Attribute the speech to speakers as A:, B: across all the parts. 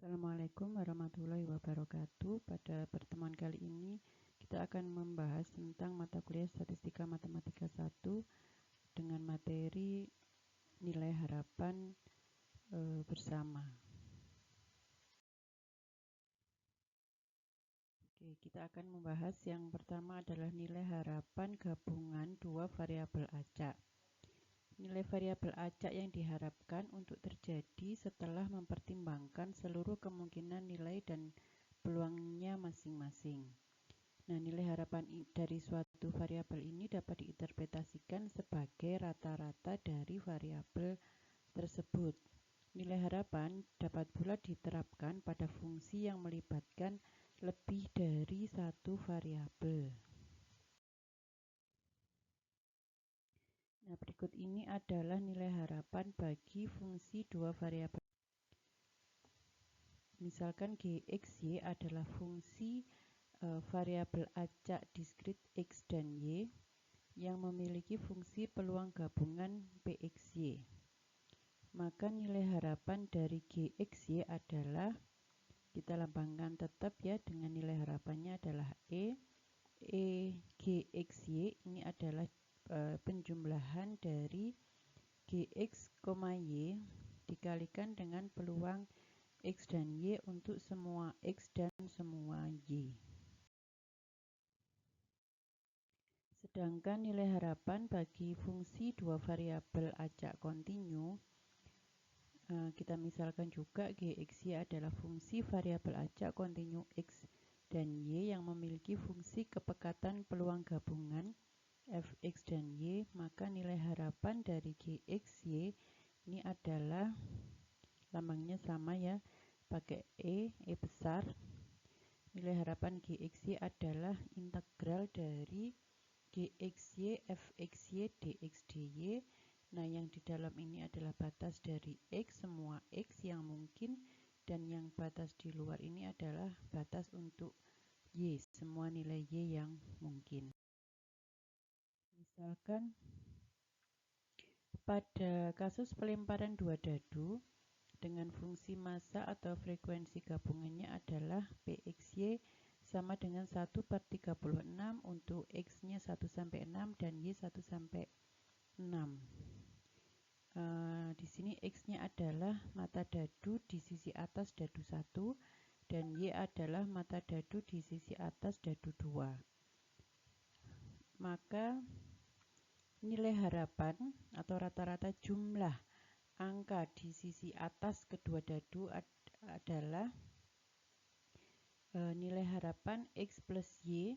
A: Assalamualaikum warahmatullahi wabarakatuh. Pada pertemuan kali ini kita akan membahas tentang mata kuliah Statistika Matematika 1 dengan materi nilai harapan bersama. Oke, kita akan membahas yang pertama adalah nilai harapan gabungan dua variabel acak. Nilai variabel acak yang diharapkan untuk terjadi setelah mempertimbangkan seluruh kemungkinan nilai dan peluangnya masing-masing. Nah, nilai harapan dari suatu variabel ini dapat diinterpretasikan sebagai rata-rata dari variabel tersebut. Nilai harapan dapat pula diterapkan pada fungsi yang melibatkan lebih dari satu variabel. Nah, berikut ini adalah nilai harapan bagi fungsi dua variabel. Misalkan GXY adalah fungsi variabel acak diskrit X dan Y yang memiliki fungsi peluang gabungan PXY. Maka nilai harapan dari GXY adalah, kita lambangkan tetap ya dengan nilai harapannya adalah E GXY ini adalah penjumlahan dari Gx, Y dikalikan dengan peluang X dan Y untuk semua X dan semua Y. Sedangkan nilai harapan bagi fungsi dua variabel acak kontinu, kita misalkan juga Gxy adalah fungsi variabel acak kontinu X dan Y yang memiliki fungsi kepekatan peluang gabungan Fx dan Y, maka nilai harapan dari Gxy ini adalah, lambangnya sama ya, pakai E besar. Nilai harapan Gxy adalah integral dari Gxy Fxy dx dy. Nah, yang di dalam ini adalah batas dari X, semua X yang mungkin, dan yang batas di luar ini adalah batas untuk Y, semua nilai Y yang mungkin. Misalkan pada kasus pelemparan dua dadu dengan fungsi massa atau frekuensi gabungannya adalah Pxy sama dengan 1/36 untuk X-nya 1-6 dan Y 1-6. Di sini X-nya adalah mata dadu di sisi atas dadu 1 dan Y adalah mata dadu di sisi atas dadu 2. Maka nilai harapan atau rata-rata jumlah angka di sisi atas kedua dadu adalah nilai harapan X plus Y.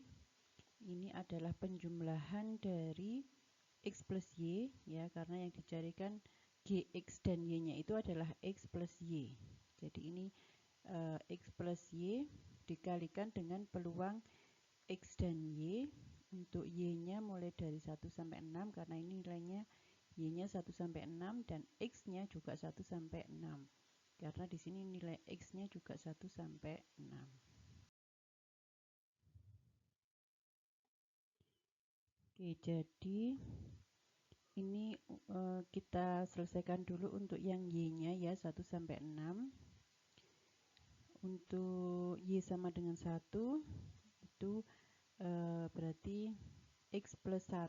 A: Ini adalah penjumlahan dari X plus Y ya, karena yang dicarikan Gx dan Y-nya itu adalah X plus Y. Jadi ini X plus Y dikalikan dengan peluang X dan Y. Untuk Y-nya mulai dari 1-6 karena ini nilainya Y-nya 1-6 dan X-nya juga 1-6 karena di sini nilai X-nya juga 1-6. Oke, jadi ini kita selesaikan dulu untuk yang Y-nya ya 1-6. Untuk Y sama dengan 1 itu berarti X plus 1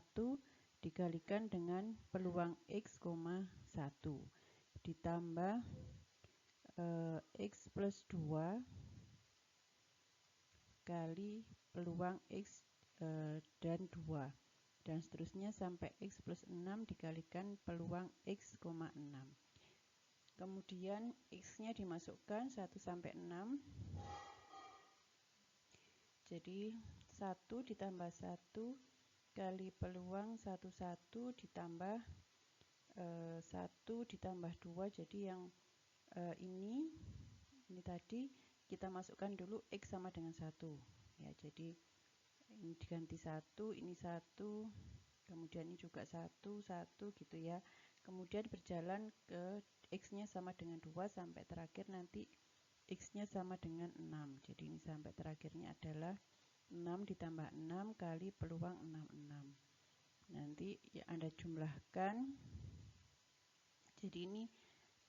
A: dikalikan dengan peluang X, 1 ditambah X plus 2 kali peluang X dan 2 dan seterusnya sampai X plus 6 dikalikan peluang X, 6. Kemudian X-nya dimasukkan 1-6. Jadi 1 ditambah 1 kali peluang 1 ditambah 1 ditambah 2. Jadi yang ini tadi kita masukkan dulu X sama dengan 1 ya, jadi ini diganti 1, ini 1, kemudian ini juga 1 gitu ya. Kemudian berjalan ke X-nya sama dengan 2 sampai terakhir nanti X-nya sama dengan 6. Jadi ini sampai terakhirnya adalah 6 ditambah 6 kali peluang 6. Nanti ya Anda jumlahkan. Jadi ini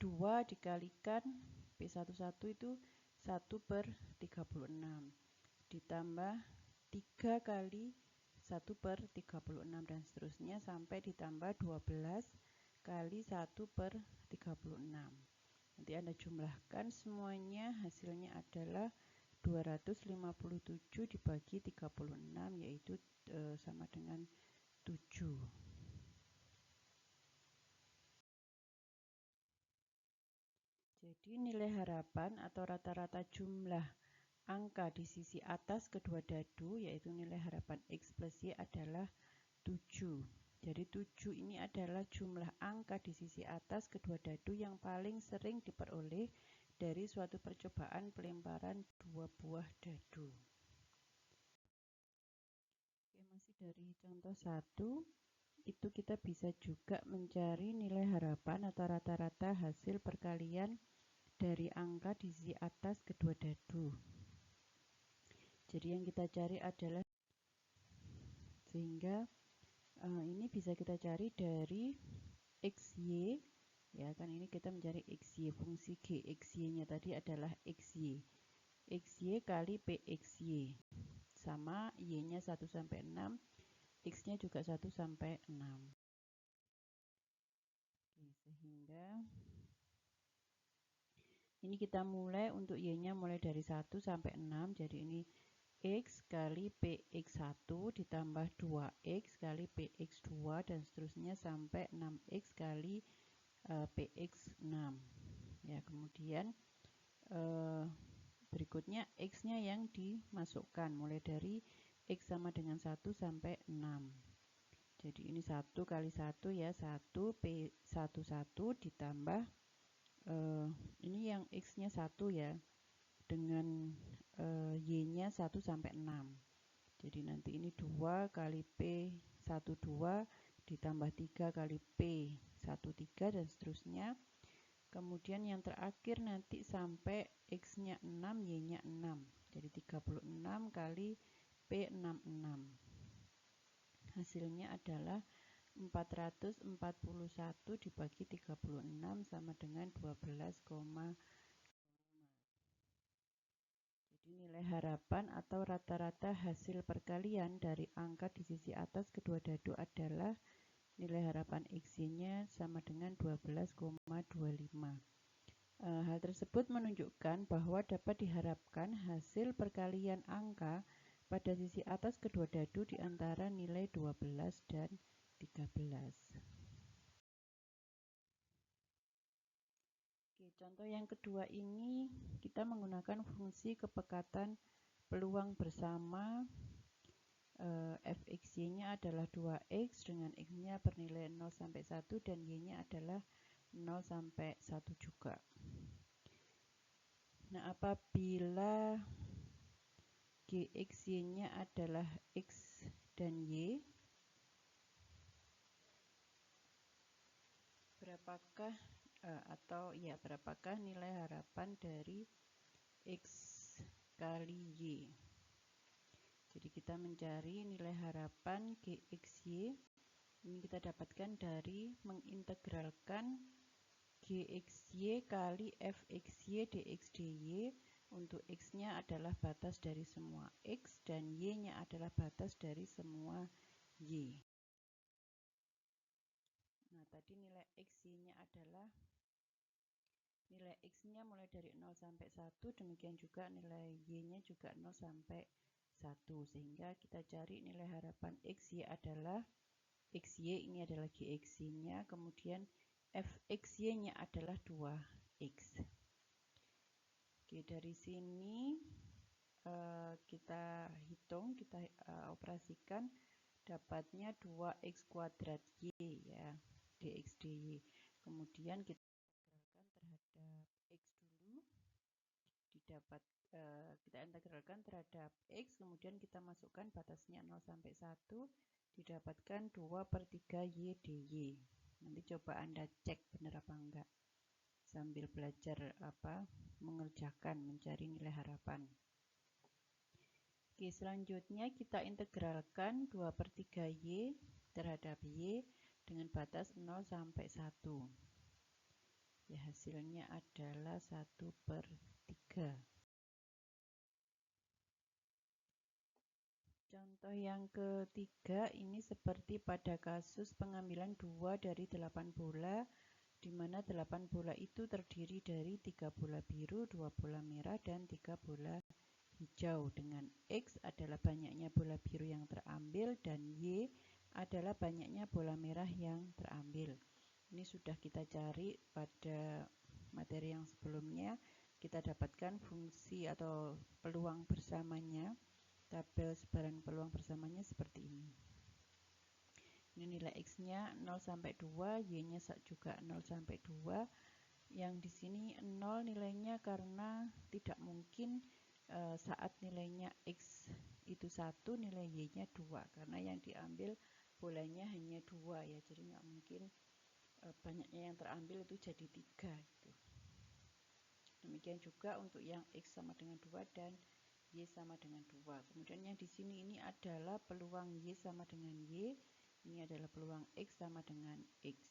A: 2 dikalikan P11 itu 1/36 ditambah 3 kali 1/36 dan seterusnya sampai ditambah 12 kali 1/36. Nanti Anda jumlahkan semuanya, hasilnya adalah 257 dibagi 36, yaitu sama dengan 7. Jadi nilai harapan atau rata-rata jumlah angka di sisi atas kedua dadu, yaitu nilai harapan X plus Y adalah 7. Jadi 7 ini adalah jumlah angka di sisi atas kedua dadu yang paling sering diperoleh dari suatu percobaan pelemparan dua buah dadu. Oke, masih dari contoh 1, itu kita bisa juga mencari nilai harapan atau rata-rata hasil perkalian dari angka di sisi atas kedua dadu. Jadi yang kita cari adalah, sehingga ini bisa kita cari dari XY, ya kan, ini kita mencari XY, fungsi GXY nya tadi adalah XY. XY kali PXY sama Y nya 1 sampai 6, X nya juga 1 sampai 6. Oke, sehingga ini kita mulai untuk Y nya mulai dari 1 sampai 6, jadi ini X kali PX1 ditambah 2X kali PX2 dan seterusnya sampai 6X kali PX6. Ya, kemudian berikutnya X-nya yang dimasukkan mulai dari X sama dengan 1 sampai 6. Jadi ini 1 kali 1 ya, 1 P11 ditambah ini yang X-nya 1 ya, dengan Y-nya 1 sampai 6. Jadi nanti ini 2 kali P12 ditambah 3 kali P13 dan seterusnya. Kemudian yang terakhir nanti sampai X-nya 6, Y-nya 6. Jadi 36 kali P66. Hasilnya adalah 441 dibagi 36 sama dengan 12,5. Jadi nilai harapan atau rata-rata hasil perkalian dari angka di sisi atas kedua dadu adalah nilai harapan XY-nya sama dengan 12,25. Hal tersebut menunjukkan bahwa dapat diharapkan hasil perkalian angka pada sisi atas kedua dadu di antara nilai 12 dan 13. Oke, contoh yang kedua ini kita menggunakan fungsi kepekatan peluang bersama. Fxy-nya adalah 2x dengan x-nya bernilai 0 sampai 1 dan y-nya adalah 0 sampai 1 juga. Nah, apabila gxy-nya adalah x dan y, berapakah nilai harapan dari x kali y? Jadi kita mencari nilai harapan gxy. Ini kita dapatkan dari mengintegralkan gxy kali fxy dx dy. Untuk x-nya adalah batas dari semua x dan y-nya adalah batas dari semua y. Nah, tadi nilai xy-nya adalah nilai x-nya mulai dari 0 sampai 1, demikian juga nilai y-nya juga 0 sampai 1, sehingga kita cari nilai harapan xy adalah xy, ini adalah gxy-nya, kemudian fxy-nya adalah 2x. Oke, dari sini kita hitung, kita operasikan, dapatnya 2x kuadrat y ya, dx dy. Kemudian kita integralkan terhadap x dulu, kita integralkan terhadap x, kemudian kita masukkan batasnya 0 sampai 1, didapatkan 2/3 y dy. Nanti coba Anda cek benar apa enggak sambil belajar mengerjakan mencari nilai harapan. Oke, selanjutnya kita integralkan 2/3 y terhadap y dengan batas 0 sampai 1. Ya, hasilnya adalah 1/3. Contoh yang ketiga ini seperti pada kasus pengambilan 2 dari 8 bola, di mana 8 bola itu terdiri dari 3 bola biru, 2 bola merah, dan 3 bola hijau, dengan X adalah banyaknya bola biru yang terambil dan Y adalah banyaknya bola merah yang terambil. Ini sudah kita cari pada materi yang sebelumnya. Kita dapatkan fungsi atau peluang bersamanya. Tabel sebaran peluang bersamanya seperti ini. Ini nilai X-nya 0 sampai 2, Y-nya juga 0 sampai 2. Yang di sini 0 nilainya karena tidak mungkin saat nilainya X itu 1, nilai Y-nya 2. Karena yang diambil bolanya hanya 2 ya. Jadi nggak mungkin banyaknya yang terambil itu jadi 3 gitu. Demikian juga untuk yang X sama dengan 2 dan Y sama dengan 2. Kemudian yang di sini ini adalah peluang Y sama dengan Y. Ini adalah peluang X sama dengan X.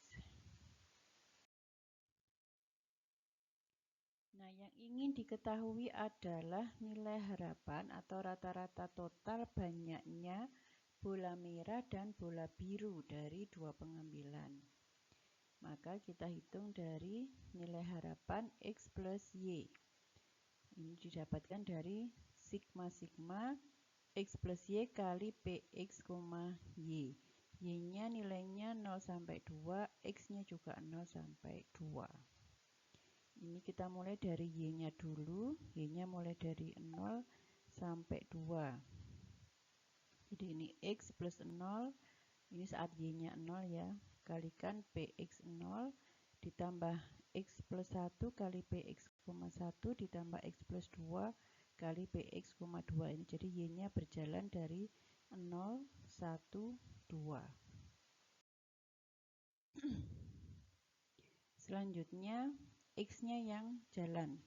A: Nah, yang ingin diketahui adalah nilai harapan atau rata-rata total banyaknya bola merah dan bola biru dari dua pengambilan. Maka kita hitung dari nilai harapan X plus Y. Ini didapatkan dari sigma X plus Y kali PX, Y. Y-nya nilainya 0 sampai 2, X-nya juga 0 sampai 2. Ini kita mulai dari Y-nya dulu. Y-nya mulai dari 0 sampai 2. Jadi ini X plus 0. Ini saat Y-nya 0 ya. Kalikan PX 0 ditambah X plus 1 kali PX, 1 ditambah X plus 2 kali PX, 2. Ini jadi Y-nya berjalan dari 0, 1, 2. Selanjutnya X-nya yang jalan.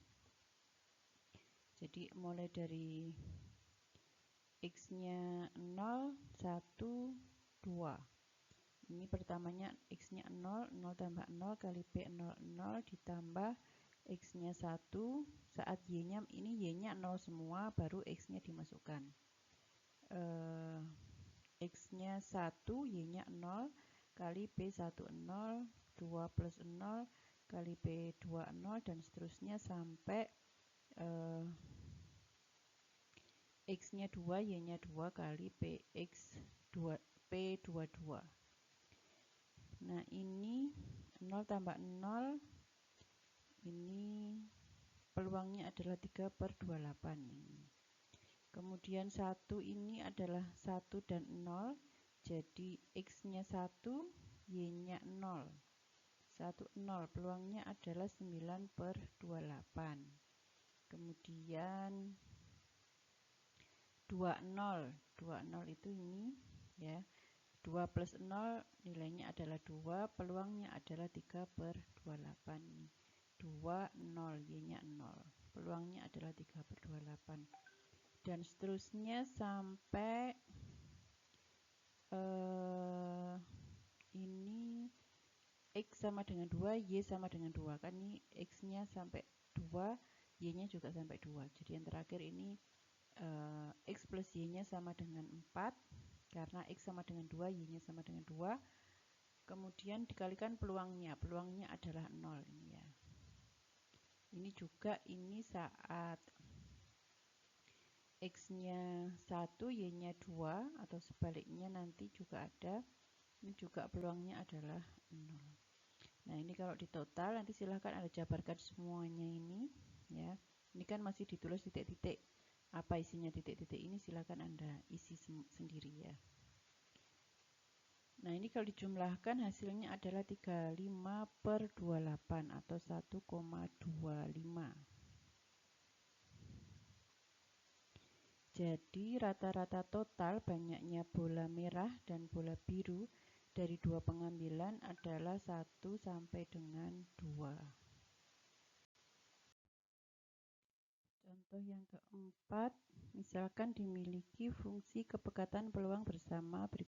A: Jadi mulai dari X-nya 0, 1, 2. Ini pertamanya X-nya 0, 0 tambah 0 kali P0, 0 ditambah X-nya 1. Saat Y-nya, ini Y-nya 0 semua, baru X-nya dimasukkan. X-nya 1, Y-nya 0 kali P10, 2 plus 0 kali P20 dan seterusnya sampai X-nya 2, Y-nya 2 kali P22. Nah, ini 0 tambah 0, ini peluangnya adalah 3 per 28. Kemudian 1 ini adalah 1 dan 0, jadi X-nya 1, Y-nya 0. 1, 0, peluangnya adalah 9 per 28. Kemudian 20, 20 itu ini ya. 2 plus 0 nilainya adalah 2, peluangnya adalah 3 per 28. 2, 0, Y-nya 0. Peluangnya adalah 3 per 28. Dan seterusnya sampai ini X sama dengan 2, Y sama dengan 2. Kan ini X-nya sampai 2, Y-nya juga sampai 2. Jadi yang terakhir ini X plus Y-nya sama dengan 4. Karena X sama dengan 2, Y-nya sama dengan 2. Kemudian dikalikan peluangnya. Peluangnya adalah 0 ini ya. Ini juga ini saat X-nya 1, Y-nya 2 atau sebaliknya nanti juga ada. Ini juga peluangnya adalah 0. Nah, ini kalau ditotal nanti silahkan Anda jabarkan semuanya ini ya. Ini kan masih ditulis titik-titik. Apa isinya titik-titik ini silahkan Anda isi sendiri ya. Nah, ini kalau dijumlahkan hasilnya adalah 35 per 28 atau 1,25. Jadi rata-rata total banyaknya bola merah dan bola biru dari dua pengambilan adalah 1 sampai dengan 2. Contoh yang keempat, misalkan dimiliki fungsi kepekatan peluang bersama berikut.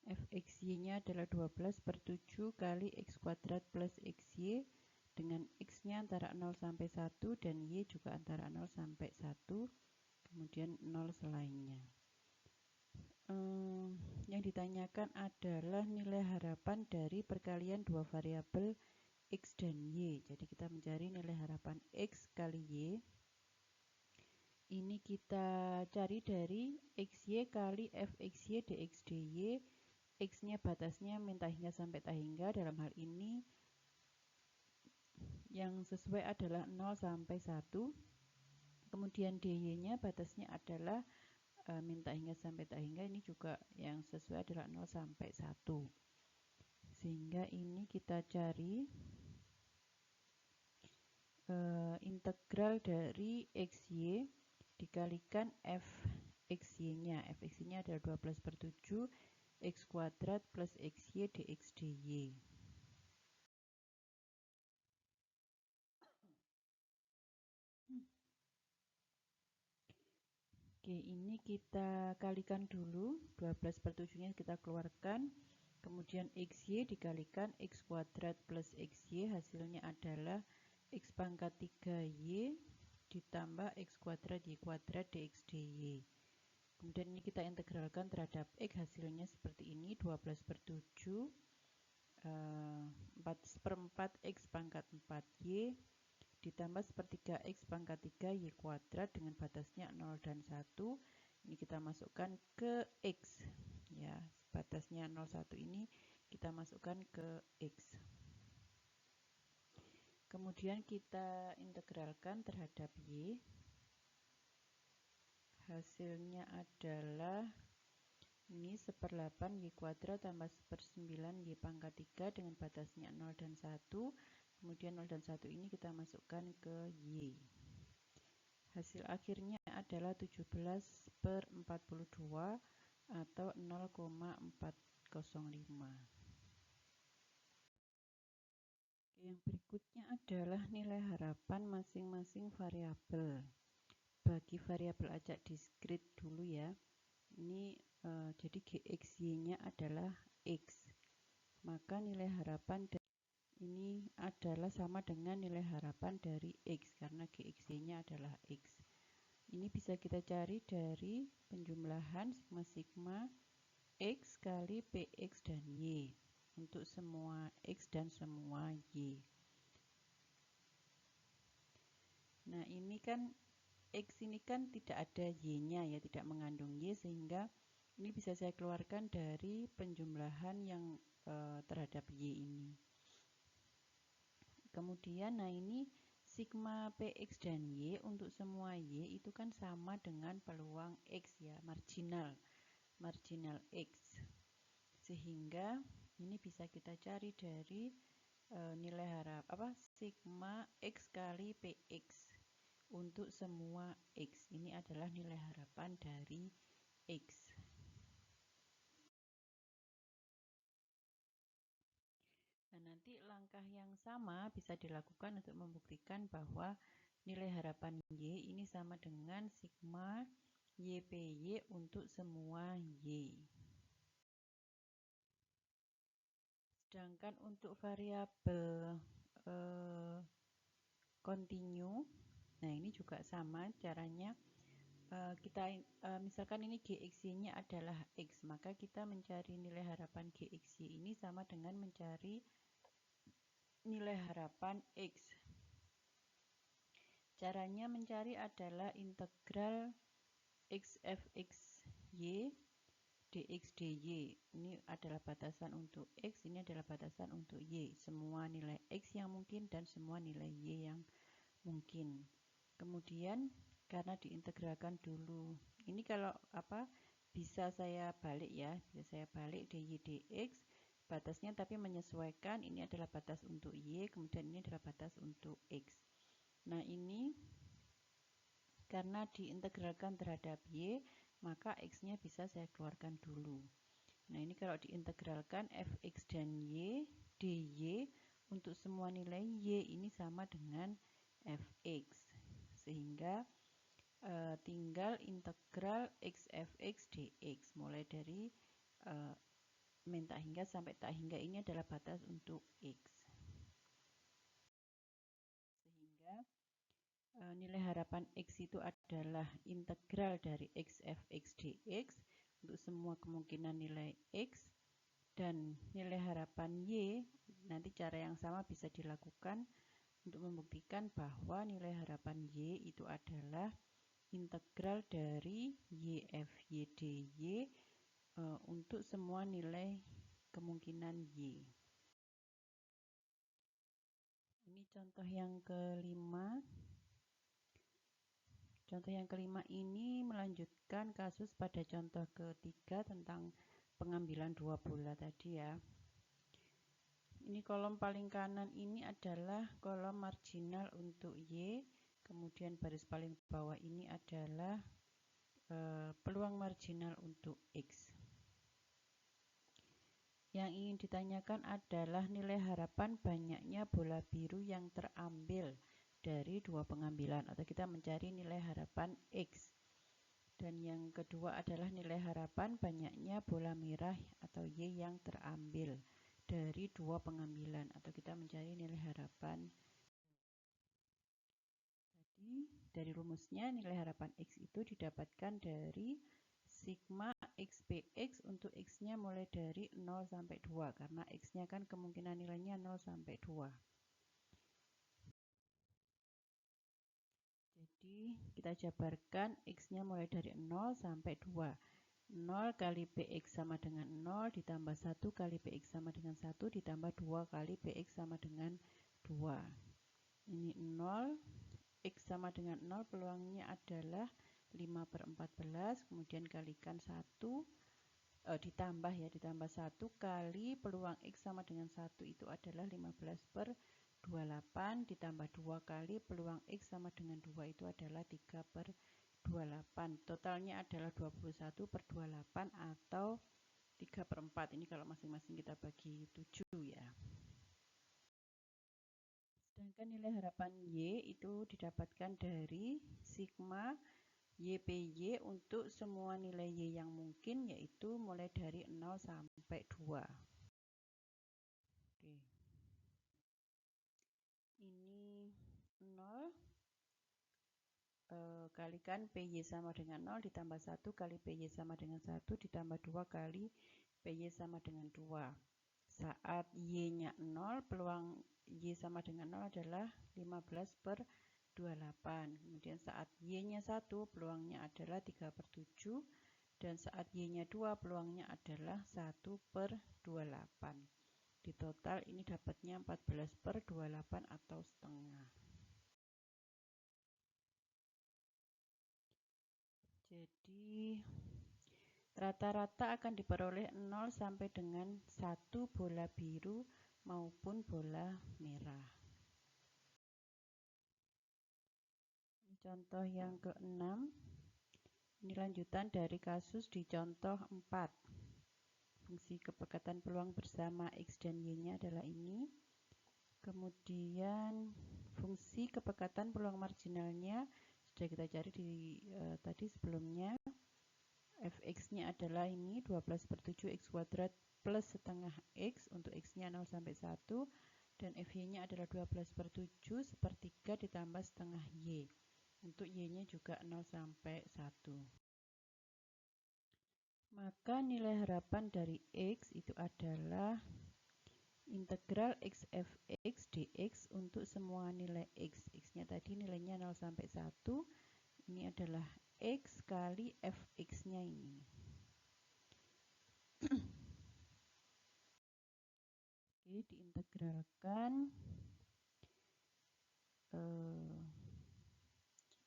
A: Fxy-nya adalah 12 per 7 kali x kuadrat plus xy dengan x-nya antara 0 sampai 1 dan y juga antara 0 sampai 1, kemudian 0 selainnya. yang ditanyakan adalah nilai harapan dari perkalian dua variabel X dan Y. Jadi kita mencari nilai harapan X kali Y. Ini kita cari dari XY kali Fxy dx dy. X-nya batasnya min tak hingga sampai tak hingga. Dalam hal ini yang sesuai adalah 0 sampai 1. Kemudian dy-nya batasnya adalah min tak hingga sampai tak hingga. Ini juga yang sesuai adalah 0 sampai 1. Sehingga ini kita cari integral dari xy dikalikan fxy-nya. Fxy-nya adalah 12/7 x kuadrat plus xy dx dy. Oke, ini kita kalikan dulu, 12/7-nya kita keluarkan, kemudian xy dikalikan x kuadrat plus xy, hasilnya adalah x pangkat 3y ditambah x kuadrat y kuadrat dx dy. Kemudian ini kita integralkan terhadap x, hasilnya seperti ini, 12/7 4/4 x pangkat 4y ditambah sepertiga x pangkat 3 y kuadrat dengan batasnya 0 dan 1. Ini kita masukkan ke x, ya, batasnya 0 1 ini kita masukkan ke x. Kemudian kita integralkan terhadap y, hasilnya adalah ini 1/8 y kuadrat tambah 1/9 y pangkat 3 dengan batasnya 0 dan 1. Kemudian 0 dan 1 ini kita masukkan ke y. Hasil akhirnya adalah 17/42 atau 0,405. Yang berikutnya adalah nilai harapan masing-masing variabel. Bagi variabel acak diskrit dulu ya. Ini jadi gxy-nya adalah x. Maka nilai harapan ini adalah sama dengan nilai harapan dari x karena gxy-nya adalah x. Ini bisa kita cari dari penjumlahan sigma-sigma x kali px dan y untuk semua x dan semua y. Nah, ini kan x ini kan tidak ada y-nya ya, tidak mengandung y, sehingga ini bisa saya keluarkan dari penjumlahan yang terhadap y ini. Kemudian, nah ini sigma px dan y untuk semua y itu kan sama dengan peluang x ya, marginal x. Sehingga ini bisa kita cari dari nilai sigma x kali px untuk semua x. Ini adalah nilai harapan dari x. Nah, nanti langkah yang sama bisa dilakukan untuk membuktikan bahwa nilai harapan y ini sama dengan sigma ypy untuk semua y. Sedangkan untuk variabel continue, nah ini juga sama caranya. Misalkan ini gxy-nya adalah x, maka kita mencari nilai harapan gxy ini sama dengan mencari nilai harapan x. Caranya mencari adalah integral x fxy dx dy. Ini adalah batasan untuk x, ini adalah batasan untuk y. Semua nilai x yang mungkin dan semua nilai y yang mungkin. Kemudian karena diintegralkan dulu, ini kalau bisa saya balik ya, bisa saya balik dy dx batasnya, tapi menyesuaikan ini adalah batas untuk y, kemudian ini adalah batas untuk x. Nah, ini karena diintegralkan terhadap y, maka x-nya bisa saya keluarkan dulu. Nah, ini kalau diintegralkan fx dan y dy untuk semua nilai y ini sama dengan fx. Sehingga tinggal integral x fx dx mulai dari min tak hingga sampai tak hingga, ini adalah batas untuk x. Sehingga nilai harapan x itu adalah integral dari x fx dx. untuk semua kemungkinan nilai X, dan nilai harapan Y. Nanti cara yang sama bisa dilakukan untuk membuktikan bahwa nilai harapan Y itu adalah integral dari YF YDY untuk semua nilai kemungkinan Y. Ini contoh yang kelima. Contoh yang kelima ini melanjutkan kasus pada contoh ketiga tentang pengambilan dua bola tadi ya. Ini kolom paling kanan ini adalah kolom marginal untuk Y, kemudian baris paling bawah ini adalah peluang marginal untuk X. Yang ingin ditanyakan adalah nilai harapan banyaknya bola biru yang terambil dari dua pengambilan, atau kita mencari nilai harapan X. Dan yang kedua adalah nilai harapan banyaknya bola merah atau Y yang terambil dari dua pengambilan, atau kita mencari nilai harapan. Jadi dari rumusnya nilai harapan X itu didapatkan dari sigma XPX untuk X-nya mulai dari 0 sampai 2, karena X-nya kan kemungkinan nilainya 0 sampai 2. Jadi kita jabarkan X-nya mulai dari 0 sampai 2. 0 kali PX sama dengan 0 ditambah 1 kali PX sama dengan 1 ditambah 2 kali PX sama dengan 2. Ini 0, X sama dengan 0, peluangnya adalah 5/14, kemudian kalikan 1, ditambah 1 kali peluang X sama dengan 1 itu adalah 15/28, ditambah 2 kali peluang X sama dengan 2 itu adalah 3/28. Totalnya adalah 21/28 atau 3/4. Ini kalau masing-masing kita bagi 7 ya. Sedangkan nilai harapan Y itu didapatkan dari sigma YPY untuk semua nilai Y yang mungkin, yaitu mulai dari 0 sampai 2. Oke. Ini 0 kalikan PY sama dengan 0 ditambah 1 kali PY sama dengan 1 ditambah 2 kali PY sama dengan 2. Saat Y-nya 0, peluang Y sama dengan 0 adalah 15/28. Kemudian saat Y-nya 1, peluangnya adalah 3/7. Dan saat Y-nya 2, peluangnya adalah 1/28. Di total ini dapatnya 14/28 atau setengah. Jadi rata-rata akan diperoleh 0 sampai dengan 1 bola biru maupun bola merah. Contoh yang ke-6. Ini lanjutan dari kasus di contoh 4. Fungsi kepekatan peluang bersama X dan Y-nya adalah ini. Kemudian fungsi kepekatan peluang marginalnya sudah kita cari di tadi sebelumnya. Fx-nya adalah ini 12/7 X kuadrat plus setengah X untuk X-nya 0 sampai 1. Dan Fy-nya adalah 12/7 sepertiga ditambah setengah Y. Untuk Y-nya juga 0 sampai 1. Maka nilai harapan dari X itu adalah integral X fx dx untuk semua nilai X. X-nya tadi nilainya 0 sampai 1. Ini adalah X kali fx-nya ini. Oke, diintegralkan.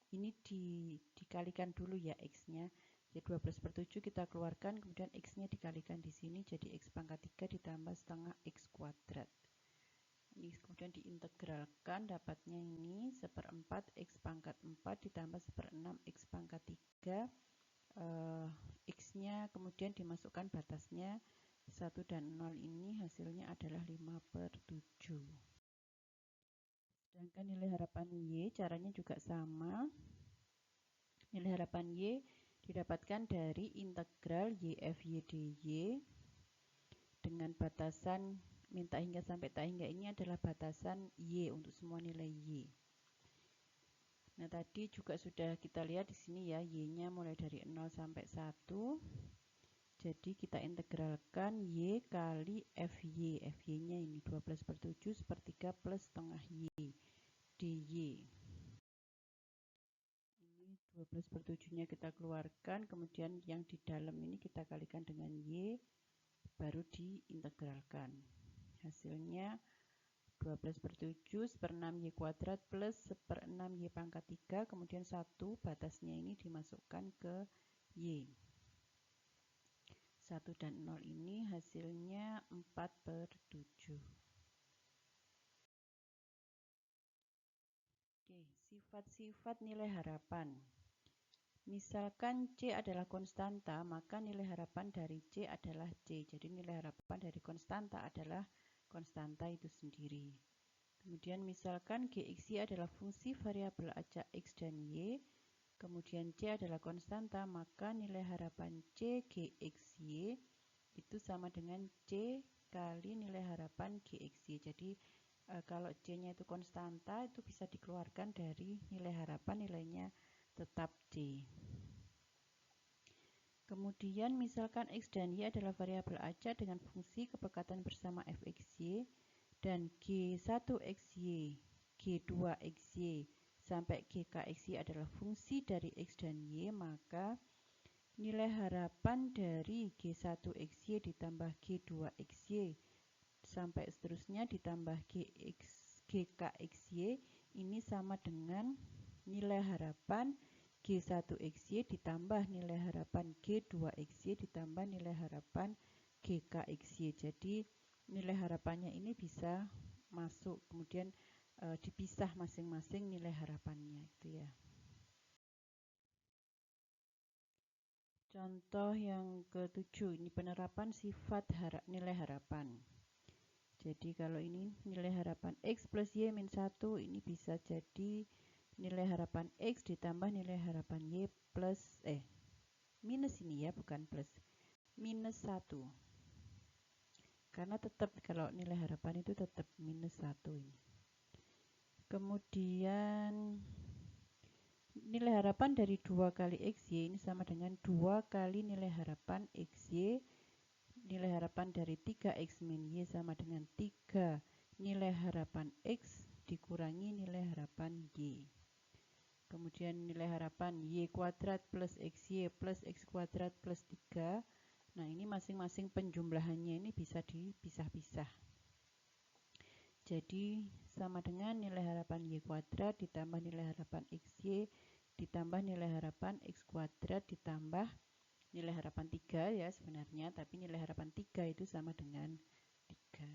A: Ini dikalikan dulu ya X-nya. Jadi 12/7 kita keluarkan, kemudian X-nya dikalikan di sini jadi X pangkat 3 ditambah setengah X kuadrat. Ini kemudian diintegralkan, dapatnya ini 1/4 X pangkat 4 ditambah 1/6 X pangkat 3. X-nya kemudian dimasukkan batasnya 1 dan 0, ini hasilnya adalah 5/7. Sedangkan nilai harapan Y caranya juga sama. Nilai harapan Y didapatkan dari integral YF YDY dengan batasan min tak hingga sampai tak hingga. Ini adalah batasan Y untuk semua nilai Y. Nah, tadi juga sudah kita lihat di sini ya, Y-nya mulai dari 0 sampai 1. Jadi kita integralkan Y kali FY. FY-nya ini 12/7 sepertiga plus setengah Y dy. Ini 12/7-nya kita keluarkan, kemudian yang di dalam ini kita kalikan dengan Y, baru diintegralkan. Hasilnya 12/7 1/6 Y kuadrat plus 1/6 Y pangkat 3, kemudian 1 batasnya ini dimasukkan ke Y. 1 dan 0 ini hasilnya 4/7. Oke, sifat-sifat nilai harapan. Misalkan C adalah konstanta, maka nilai harapan dari C adalah C. Jadi nilai harapan dari konstanta adalah konstanta itu sendiri. Kemudian misalkan Gxy adalah fungsi variabel acak X dan Y, kemudian C adalah konstanta, maka nilai harapan C Gxy itu sama dengan C kali nilai harapan Gxy. Jadi kalau C-nya itu konstanta, itu bisa dikeluarkan dari nilai harapan, nilainya tetap C. Kemudian misalkan X dan Y adalah variabel acak dengan fungsi kepekatan bersama fxy, dan G1xy, G2xy, sampai GKxy adalah fungsi dari X dan Y, maka nilai harapan dari G1xy ditambah G2xy sampai seterusnya ditambah GKxy ini sama dengan nilai harapan G1xy ditambah nilai harapan G2xy ditambah nilai harapan GKxy. Jadi nilai harapannya ini bisa masuk, kemudian dipisah masing-masing nilai harapannya itu ya. Contoh yang ke-7, ini penerapan sifat nilai harapan. Jadi kalau ini nilai harapan X plus Y min 1, ini bisa jadi nilai harapan X ditambah nilai harapan Y plus, minus ini ya, bukan plus, minus 1. Karena tetap kalau nilai harapan itu tetap minus 1 ini. Kemudian nilai harapan dari 2 kali XY ini sama dengan 2 kali nilai harapan XY. Nilai harapan dari 3X min Y sama dengan 3 nilai harapan X dikurangi nilai harapan Y. Kemudian nilai harapan Y kuadrat plus XY plus X kuadrat plus 3. Nah ini masing-masing penjumlahannya ini bisa dipisah-pisah. Jadi sama dengan nilai harapan Y kuadrat ditambah nilai harapan XY ditambah nilai harapan X kuadrat ditambah nilai harapan 3 ya sebenarnya, tapi nilai harapan 3 itu sama dengan 3.